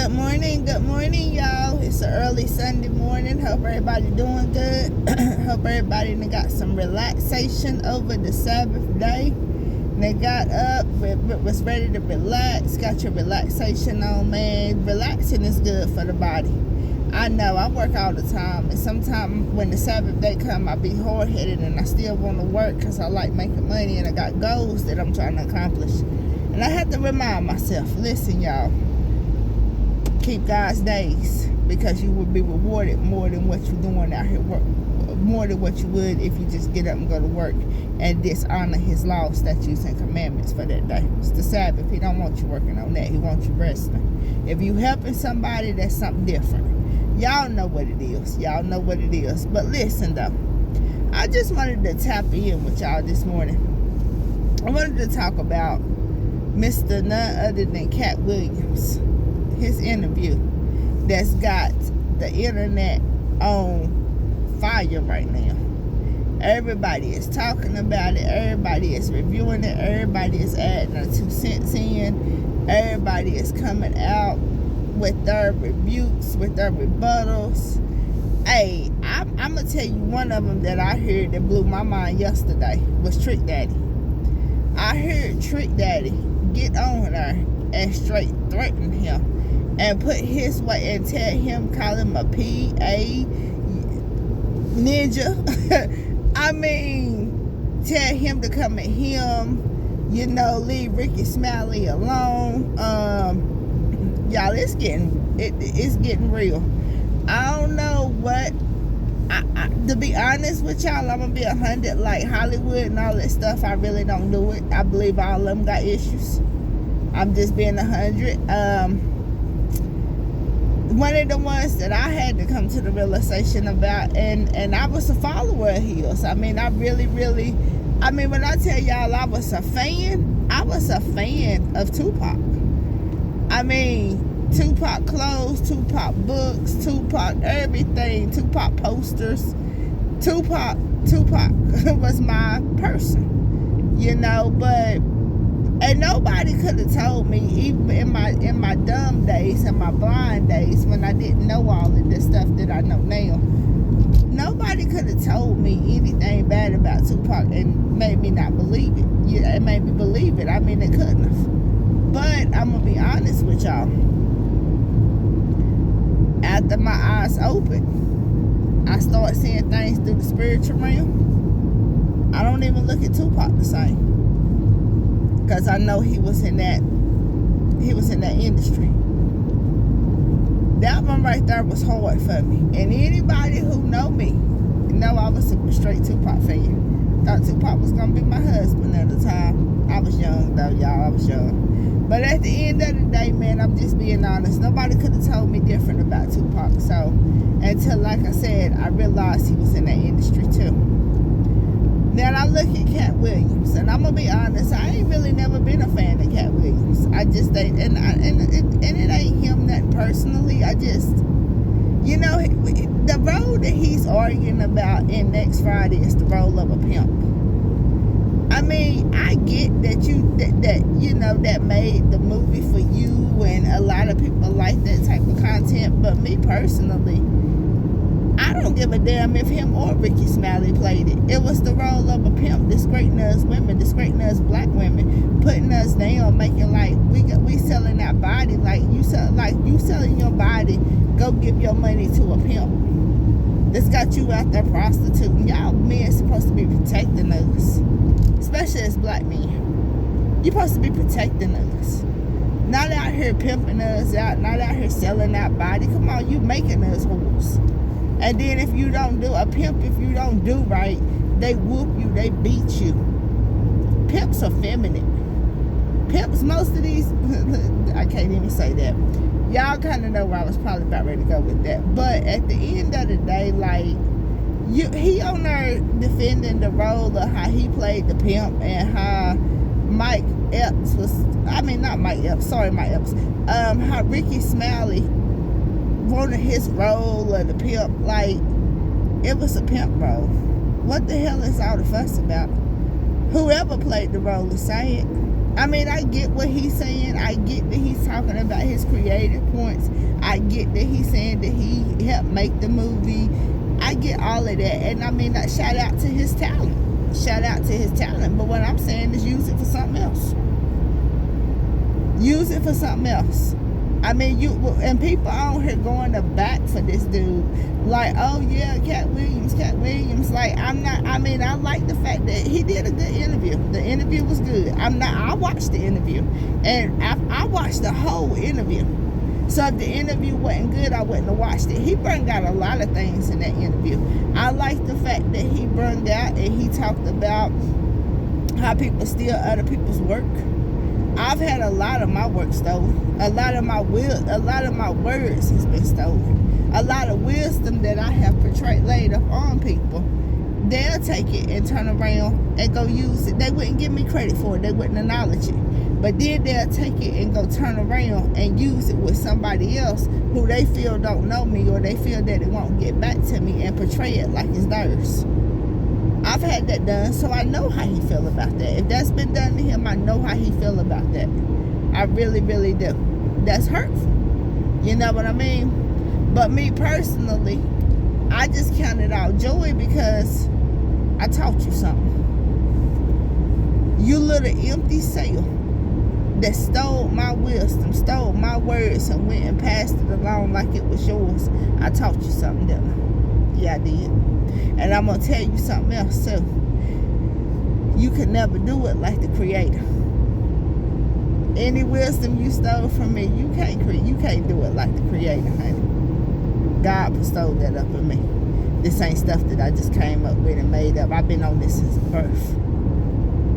Good morning, y'all. It's an early Sunday morning. Hope everybody doing good. Hope everybody done got some relaxation over the Sabbath day. They got up, was ready to relax, got your relaxation on, man. Relaxing is good for the body. I know, I work all the time, and sometimes when the Sabbath day come, I be hard-headed, and I still want to work because I like making money, and I got goals that I'm trying to accomplish. And I have to remind myself, listen, y'all, keep God's days, because you will be rewarded more than what you're doing out here, more than what you would if you just get up and go to work and dishonor his laws, statutes, and commandments for that day. It's the Sabbath. He don't want you working on that. He wants you resting. If you helping somebody, that's something different. Y'all know what it is. Y'all know what it is. But listen, though, I just wanted to tap in with y'all this morning. I wanted to talk about Mr. none other than Katt Williams. His interview that's got the internet on fire right now. Everybody is talking about it. Everybody is reviewing it. Everybody is adding their 2 cents in. Everybody is coming out with their rebukes, with their rebuttals. Hey, I'm going to tell you one of them that I heard that blew my mind yesterday was Trick Daddy. I heard Trick Daddy get on there and straight threaten him and put his way and tell him, call him a P.A. ninja. I mean, tell him to come at him, leave Rickey Smiley alone. Y'all, it's getting real. I don't know what, to be honest with y'all, I'm going to be 100, like Hollywood and all that stuff. I really don't do it. I believe all of them got issues. I'm just being 100. One of the ones that I had to come to the realization about, and I was a follower of his. I mean, I really, when I tell y'all I was a fan of Tupac. I mean, Tupac clothes, Tupac books, Tupac everything, Tupac posters. Tupac was my person, but and nobody could have told me, even in my dumb days and my blind days when I didn't know all of this stuff that I know now. Nobody could have told me anything bad about Tupac and made me not believe it. Yeah, it made me believe it. I mean, it couldn't have. But I'm gonna be honest with y'all. After my eyes opened, I started seeing things through the spiritual realm. I don't even look at Tupac the same. Because I know he was in that industry. That one right there was hard for me. And anybody who know me know I was a straight Tupac fan. Thought Tupac was gonna be my husband at the time. I was young though, y'all. I was young. But at the end of the day, man, I'm just being honest. Nobody could have told me different about Tupac. So until, like I said, I realized he was in that industry too. Now I look at Katt Williams, and I'm gonna be honest, I ain't really never been a fan of Katt Williams. I just ain't, and it ain't him nothing personally. I just, the role that he's arguing about in Next Friday is the role of a pimp. I mean, I get that that made the movie for you, and a lot of people like that type of content. But me personally, I don't give a damn if him or Rickey Smiley played it. It was the role of a pimp discreting us women, discreting us black women, putting us down, making like we selling our body, like you selling your body. Go give your money to a pimp that's got you out there prostituting. Y'all men supposed to be protecting us, especially as black men. You supposed to be protecting us. Not out here pimping us out, not out here selling our body. Come on, you making us whores. And then if you don't do right, they whoop you, they beat you. Pimps are feminine. Pimps, most of these, I can't even say that. Y'all kind of know where I was probably about ready to go with that. But at the end of the day, he on there defending the role of how he played the pimp and how Mike Epps how Rickey Smiley wanted his role of the pimp, like it was a pimp role. What the hell is all the fuss about? Whoever played the role is saying I mean, I get what he's saying. I get that he's talking about his creative points. I get that he's saying that he helped make the movie. I get all of that. And I mean, shout out to his talent. Shout out to his talent. But what I'm saying is use it for something else. Use it for something else. I mean, and people on here going to bat for this dude. Like, oh yeah, Cat Williams. Like, I like the fact that he did a good interview. The interview was good. I watched the interview. And I watched the whole interview. So if the interview wasn't good, I wouldn't have watched it. He brought out a lot of things in that interview. I like the fact that he brought out and he talked about how people steal other people's work. I've had a lot of my work stolen. A lot of my words has been stolen. A lot of wisdom that I have portrayed laid up on people, they'll take it and turn around and go use it. They wouldn't give me credit for it. They wouldn't acknowledge it. But then they'll take it and go turn around and use it with somebody else who they feel don't know me, or they feel that it won't get back to me, and portray it like it's theirs. I've had that done, so I know how he feel about that. If that's been done to him, I know how he feel about that. I really, really do. That's hurtful. You know what I mean? But me personally, I just count it all joy because I taught you something. You little empty cell that stole my wisdom, stole my words, and went and passed it along like it was yours. I taught you something, didn't I? Yeah, I did. And I'm going to tell you something else too. You can never do it like the Creator. Any wisdom you stole from me, you can't do it like the Creator, honey. God bestowed that up in me. This ain't stuff that I just came up with and made up. I've been on this since birth.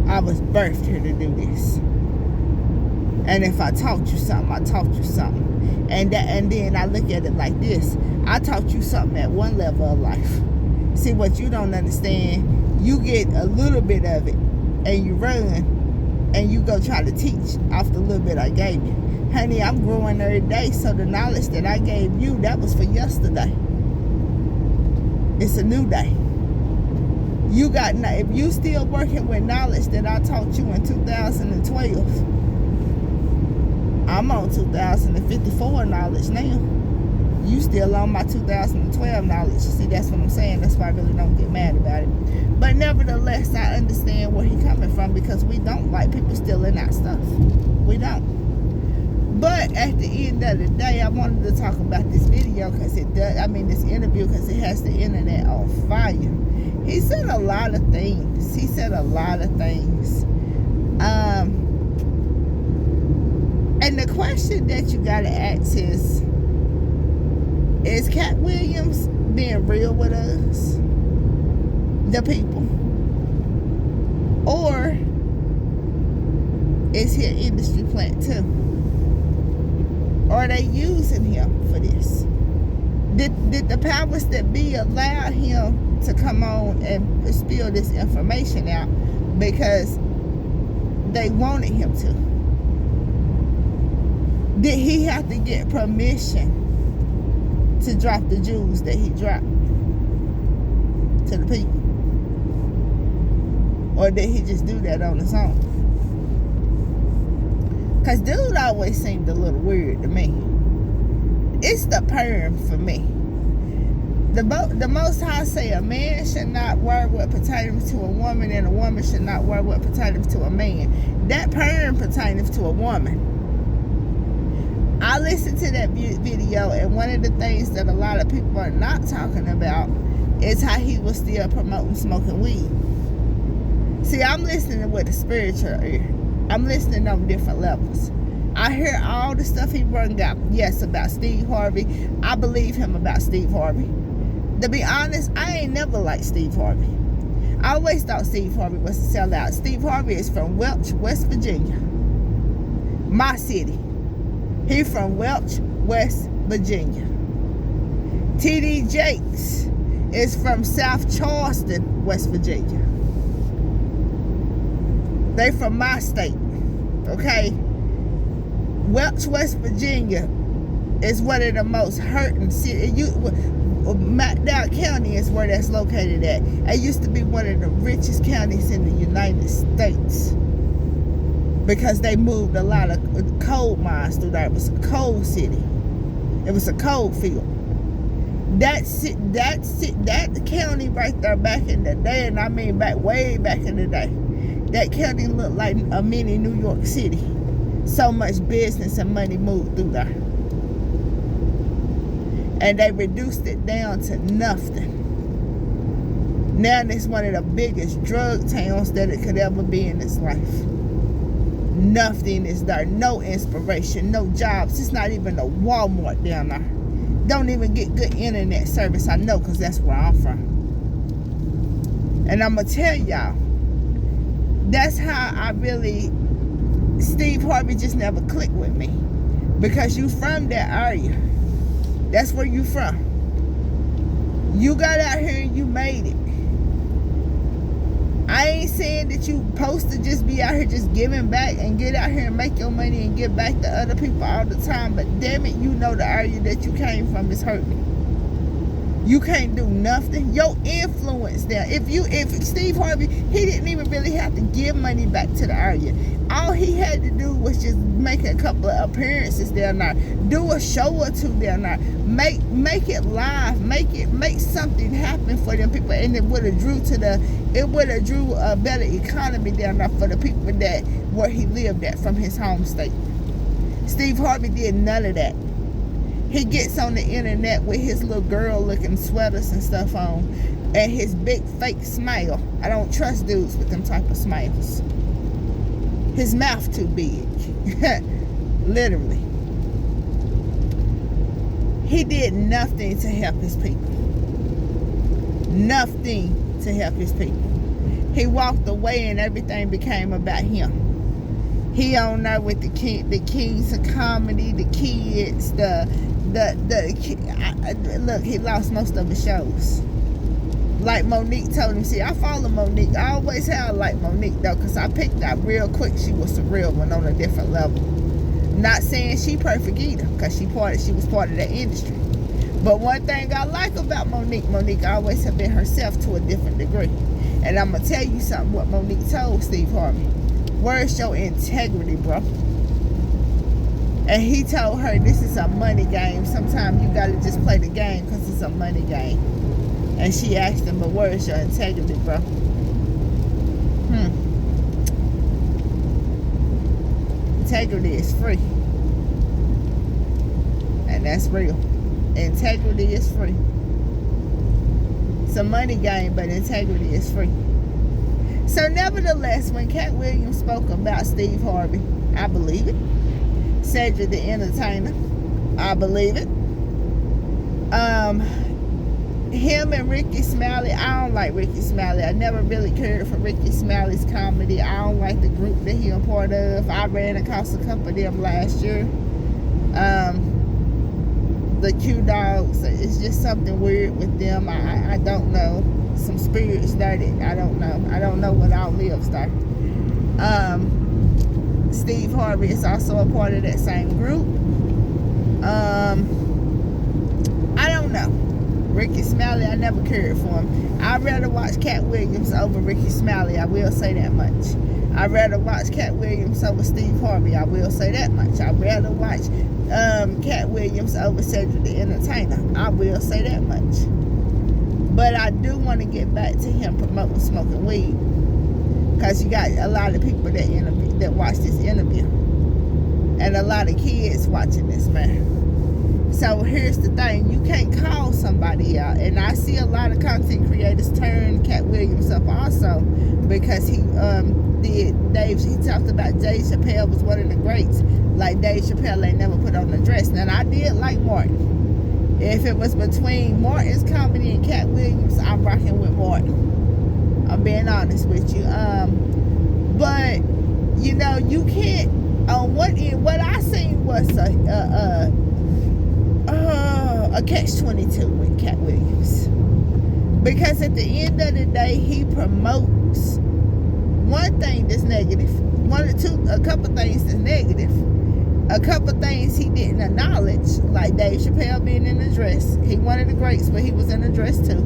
I was birthed here to do this. And if I taught you something, I taught you something. And then I look at it like this. I taught you something at one level of life. See, what you don't understand, you get a little bit of it and you run and you go try to teach off the little bit I gave you. Honey, I'm growing every day, so the knowledge that I gave you, that was for yesterday. It's a new day. If you still working with knowledge that I taught you in 2012, I'm on 2054 knowledge now. You still on my 2012 knowledge. See, that's what I'm saying. That's why I really don't get mad about it. But nevertheless, I understand where he's coming from, because we don't like people stealing our stuff. We don't. But at the end of the day, I wanted to talk about this video because this interview, because it has the internet on fire. He said a lot of things. And the question that you got to ask is Cat Williams being real with us, the people? Or is he an industry plant too? Or are they using him for this? Did the powers that be allow him to come on and spill this information out because they wanted him to? Did he have to get permission to drop the jewels that he dropped to the people? Or did he just do that on his own? Because dude always seemed a little weird to me. It's the perm for me. The Most High say a man should not wear what pertains to a woman, and a woman should not wear what pertains to a man. That perm pertains to a woman. I listened to that video, and one of the things that a lot of people are not talking about is how he was still promoting smoking weed. See, I'm listening with a spiritual ear. I'm listening on different levels. I hear all the stuff he brought up. Yes, about Steve Harvey. I believe him about Steve Harvey. To be honest, I ain't never liked Steve Harvey. I always thought Steve Harvey was a sellout. Steve Harvey is from Welch, West Virginia. My city. He from Welch, West Virginia. T.D. Jakes is from South Charleston, West Virginia. They from my state, okay? Welch, West Virginia is one of the most hurting cities. McDowell County is where that's located at. It used to be one of the richest counties in the United States because they moved a lot of coal mines through there. It was a coal city. It was a coal field. That county right there back in the day, and I mean way back in the day, that county looked like a mini New York City. So much business and money moved through there. And they reduced it down to nothing. Now it's one of the biggest drug towns that it could ever be in its life. Nothing is there. No inspiration, no jobs. It's not even a Walmart down there. Don't even get good internet service. I know, because that's where I'm from. And I'm going to tell y'all, that's how I really, Steve Harvey just never clicked with me. Because you from that area. That's where you from. You got out here and you made it. I ain't saying that you supposed to just be out here just giving back and get out here and make your money and give back to other people all the time. But damn it, you know the area that you came from is hurting. You can't do nothing. Your influence there. If Steve Harvey, he didn't even really have to give money back to the area. All he had to do was just make a couple of appearances down there. Do a show or two down there. Make it live. Make something happen for them people, and it would have drew a better economy down there for the people that where he lived at from his home state. Steve Harvey did none of that. He gets on the internet with his little girl-looking sweaters and stuff on, and his big fake smile. I don't trust dudes with them type of smiles. His mouth too big. Literally. He did nothing to help his people. Nothing to help his people. He walked away and everything became about him. He on there with the kings of comedy, the kids, look, he lost most of his shows. Like Monique told him, see, I follow Monique. I always have liked Monique though, because I picked out real quick she was a real one on a different level. Not saying she perfect either, because she was part of that industry. But one thing I like about Monique always have been herself to a different degree. And I'm going to tell you something what Monique told Steve Harvey. Where's your integrity, bro? And he told her, this is a money game. Sometimes you got to just play the game because it's a money game. And she asked him, but where's your integrity, bro? Integrity is free. And that's real. Integrity is free. It's a money game, but integrity is free. So nevertheless, when Cat Williams spoke about Steve Harvey, I believe it. Cedric the Entertainer, I believe it. Him and Ricky Smiley, I don't like Ricky Smiley. I never really cared for Ricky Smiley's comedy. I don't like the group that he a part of. I ran across a couple of them last year. The Q Dogs, it's just something weird with them. I don't know. Some spirits started. I don't know. I don't know what all lives there. Steve Harvey is also a part of that same group. I don't know. Ricky Smiley, I never cared for him. I'd rather watch Cat Williams over Ricky Smiley. I will say that much. I'd rather watch Cat Williams over Steve Harvey. I will say that much. I'd rather watch Cat Williams over Cedric the Entertainer. I will say that much. But I do want to get back to him promoting smoking weed, because you got a lot of people that watch this interview, and a lot of kids watching this, man. So here's the thing, you can't call somebody out, and I see a lot of content creators turn Cat Williams up also, because he talked about Dave Chappelle was one of the greats. Like, Dave Chappelle ain't never put on a dress. Now, I did like Martin. If it was between Martin's comedy and Cat Williams, I'm rocking with Martin. I'm being honest with you. But you know, you can't. On one end, what I seen was a catch-22 with Cat Williams, because at the end of the day, he promotes one thing that's negative, a couple things that's negative. A couple things he didn't acknowledge, like Dave Chappelle being in a dress. He one of the greats, but he was in a dress too.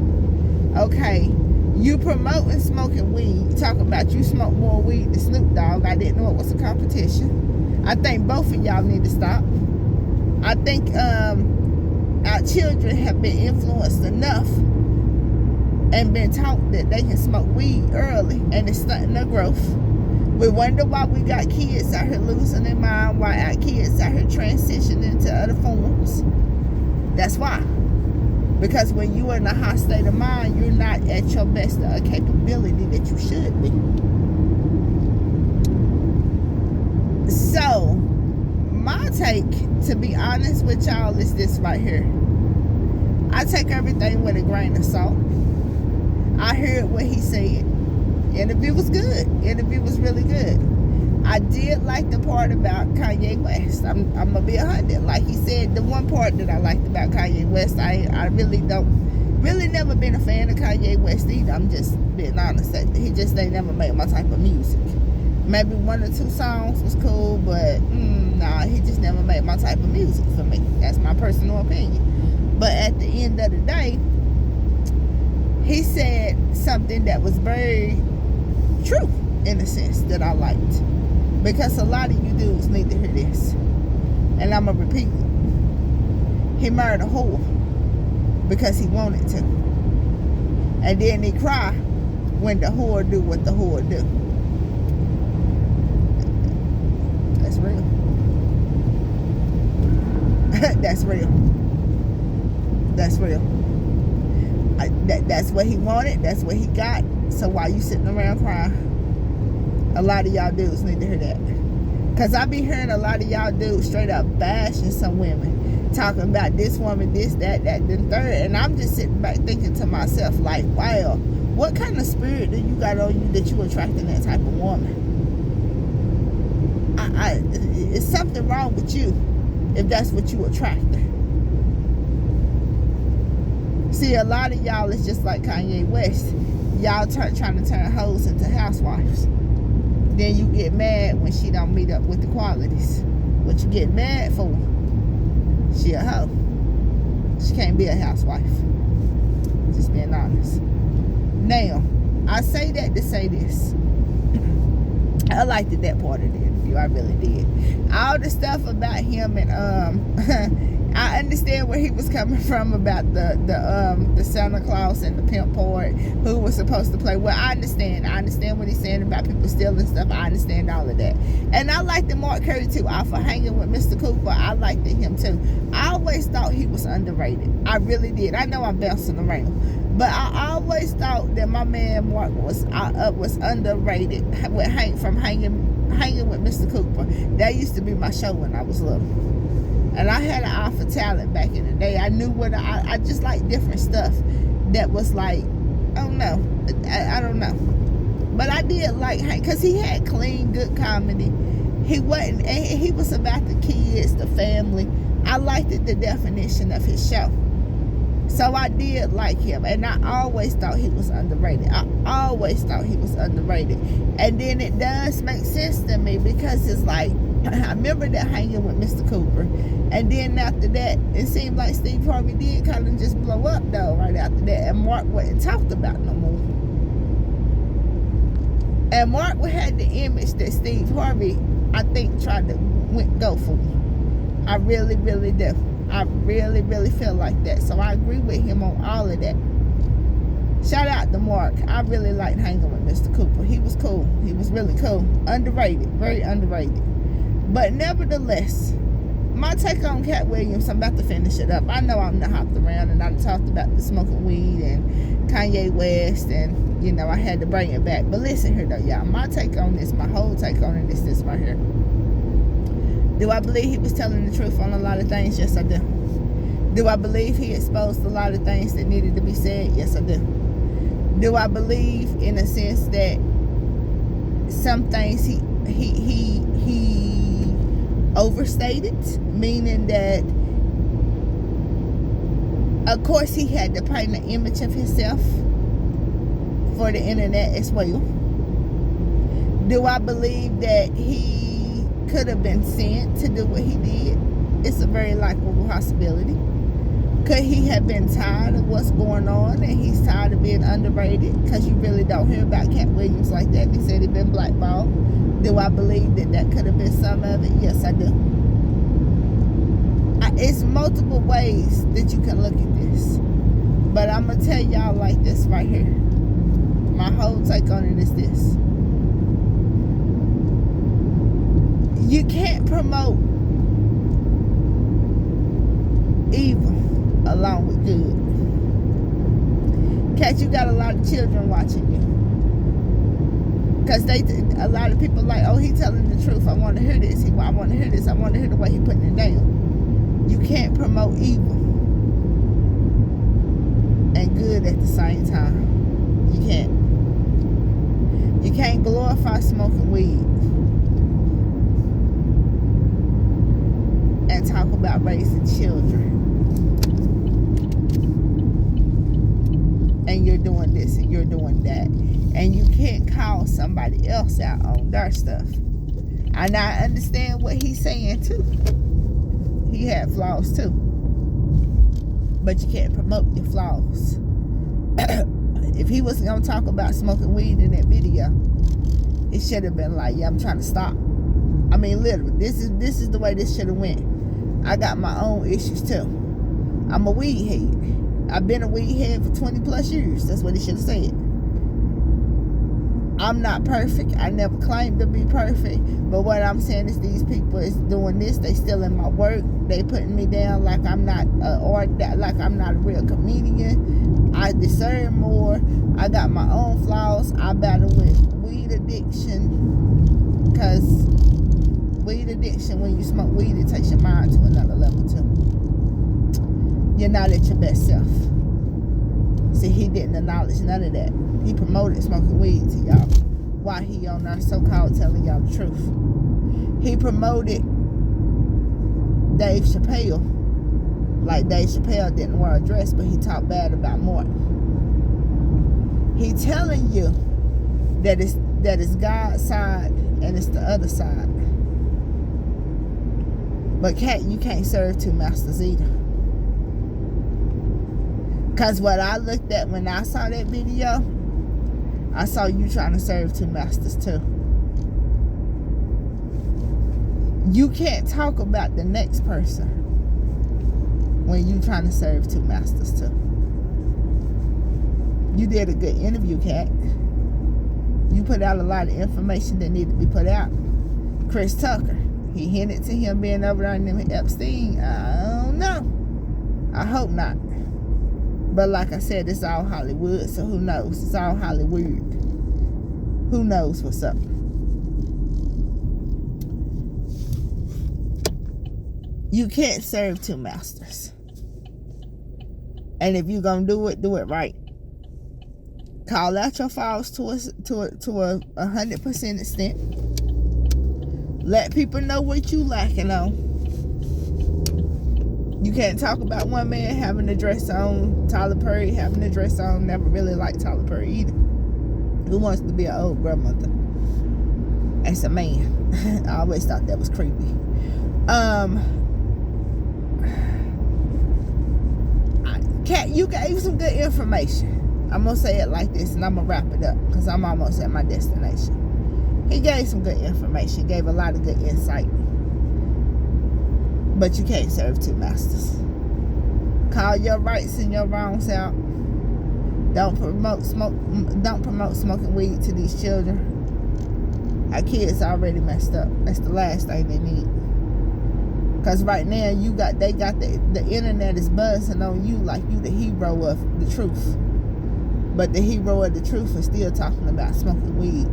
Okay, You promoting smoking weed, talking about you smoke more weed than Snoop Dogg. I didn't know it was a competition. I think both of y'all need to stop. I think our children have been influenced enough and been taught that they can smoke weed early, and it's stunting their growth. We wonder why we got kids out here losing their mind, why our kids out here transitioning into other forms. That's why. Because when you're in a high state of mind, you're not at your best capability that you should be. So, my take, to be honest with y'all, is this right here. I take everything with a grain of salt. I heard what he said. Interview was good. Interview was really good. I did like the part about Kanye West. I'm gonna be 100. Like he said, the one part that I liked about Kanye West, I really never been a fan of Kanye West either. I'm just being honest. He just ain't never made my type of music. Maybe 1 or 2 songs was cool, but nah, he just never made my type of music for me. That's my personal opinion. But at the end of the day, he said something that was very true in a sense that I liked. Because a lot of you dudes need to hear this. And I'm going to repeat it. He married a whore because he wanted to. And then he cry when the whore do what the whore do. That's real. That's real. That's real. That's what he wanted. That's what he got. So why you sitting around crying? A lot of y'all dudes need to hear that. Because I be hearing a lot of y'all dudes straight up bashing some women. Talking about this woman, this, that, then third. And I'm just sitting back thinking to myself, like, wow, what kind of spirit do you got on you that you attracting that type of woman? It's something wrong with you if that's what you attracting. See, a lot of y'all is just like Kanye West. Y'all trying to turn hoes into housewives. Then you get mad when she don't meet up with the qualities. What you get mad for? She a hoe. She can't be a housewife. Just being honest. Now, I say that to say this. I liked that part of the interview. I really did. All the stuff about him and I understand where he was coming from about the Santa Claus and the pimp part, who was supposed to play. Well, I understand what he's saying about people stealing stuff. I understand all of that. And I liked the Mark Curry too. For hanging with Mr. Cooper, I liked him too. I always thought he was underrated. I really did. I know I'm bouncing around, but I always thought that my man Mark was underrated with hanging with Mr. Cooper. That used to be my show when I was little. And I had an eye for talent back in the day. I knew what I just like different stuff that was like, I don't know. But I did like, because he had clean, good comedy. He was about the kids, the family. I liked the definition of his show. So I did like him. And I always thought he was underrated. And then it does make sense to me because it's like, I remember that hanging with Mr. Cooper. And then after that, it seemed like Steve Harvey did kind of just blow up, though, right after that. And Mark wasn't talked about no more. And Mark had the image that Steve Harvey, I think, tried to go for. I really, really do. I really, really feel like that. So I agree with him on all of that. Shout out to Mark. I really liked hanging with Mr. Cooper. He was cool. He was really cool. Underrated. Very underrated. But nevertheless, my take on Cat Williams, I'm about to finish it up. I know I'm not hopped around and I talked about the smoking weed and Kanye West and, you know, I had to bring it back. But listen here though, y'all. My take on this, my whole take on it is this right here. Do I believe he was telling the truth on a lot of things? Yes, I do. Do I believe he exposed a lot of things that needed to be said? Yes, I do. Do I believe in a sense that some things he overstated, meaning that of course he had to paint an image of himself for the internet as well? Do I believe that he could have been sent to do what he did? It's a very likely possibility. Could he have been tired of what's going on and he's tired of being underrated? Because you really don't hear about Cat Williams like that. They said he'd been blackballed. Do I believe that could have been some of it? Yes, I do. It's multiple ways that you can look at this. But I'm going to tell y'all like this right here. My whole take on it is this. You can't promote evil along with good. Cat, you got a lot of children watching you. Because a lot of people like, oh, he telling the truth. I want to hear this. I want to hear this. I want to hear the way he putting it down. You can't promote evil and good at the same time. You can't. You can't glorify smoking weed and talk about raising children. And you're doing this and you're doing that. And you can't call somebody else out on their stuff. And I understand what he's saying too. He had flaws too. But you can't promote your flaws. If he was going to talk about smoking weed in that video, it should have been like, yeah, I'm trying to stop. I mean, literally, this is the way this should have went. I got my own issues too. I'm a weed head. I've been a weed head for 20 plus years. That's what he should have said. I'm not perfect. I never claimed to be perfect. But what I'm saying is these people is doing this. They stealing my work. They putting me down like I'm not like I'm not a real comedian. I deserve more. I got my own flaws. I battle with weed addiction. Because weed addiction, when you smoke weed, it takes your mind to another level too. You're not at your best self. See, he didn't acknowledge none of that. He promoted smoking weed to y'all while he on our so-called telling y'all the truth. He promoted Dave Chappelle like Dave Chappelle didn't wear a dress, but he talked bad about Morton. He telling you that it's God's side and it's the other side. But you can't serve two masters either. Because what I looked at when I saw that video, I saw you trying to serve two masters too. You can't talk about the next person when you trying to serve two masters too. You did a good interview, Cat. You put out a lot of information that needed to be put out. Chris Tucker, he hinted to him being over there in Epstein. I don't know. I hope not. But like I said, it's all Hollywood, so who knows? It's all Hollywood. Who knows what's up? You can't serve two masters. And if you're going to do it right. Call out your faults to a 100% extent. Let people know what you lacking on. You can't talk about one man having a dress on, Tyler Perry having a dress on. Never really liked Tyler Perry either. Who wants to be an old grandmother as a man? I always thought that was creepy. Cat, you gave some good information. I'm going to say it like this, and I'm going to wrap it up because I'm almost at my destination. He gave some good information, gave a lot of good insight. But you can't serve two masters. Call your rights and your wrongs out. Don't promote smoking weed to these children. Our kids already messed up. That's the last thing they need. Because right now they got the internet is buzzing on you like you the hero of the truth. But the hero of the truth is still talking about smoking weed.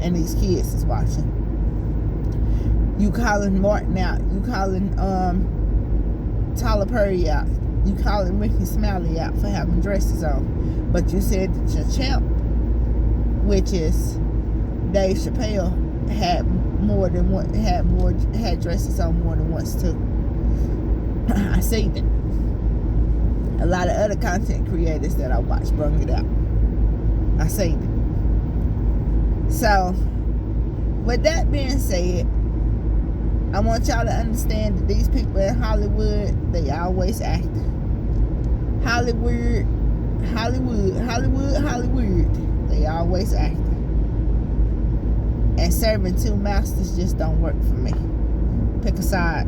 And these kids is watching. You calling Martin out. You calling Tyler Perry out. You calling Ricky Smiley out for having dresses on. But you said that your champ, which is Dave Chappelle, had dresses on more than once too. I seen it. A lot of other content creators that I watch bring it out. I seen it. So, with that being said, I want y'all to understand that these people in Hollywood, they always acting. Hollywood. They always acting. And serving two masters just don't work for me. Pick a side.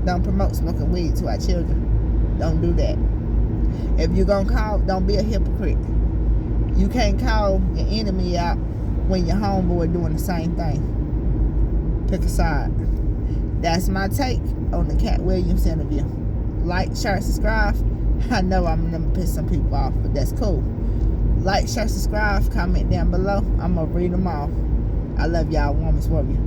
Don't promote smoking weed to our children. Don't do that. If you're gonna call, don't be a hypocrite. You can't call your enemy out when your homeboy doing the same thing. Pick a side. That's my take on the Katt Williams interview. Like, share, subscribe. I know I'm gonna piss some people off, but that's cool. Like, share, subscribe, comment down below. I'm gonna read them all. I love y'all, Woman's Warrior.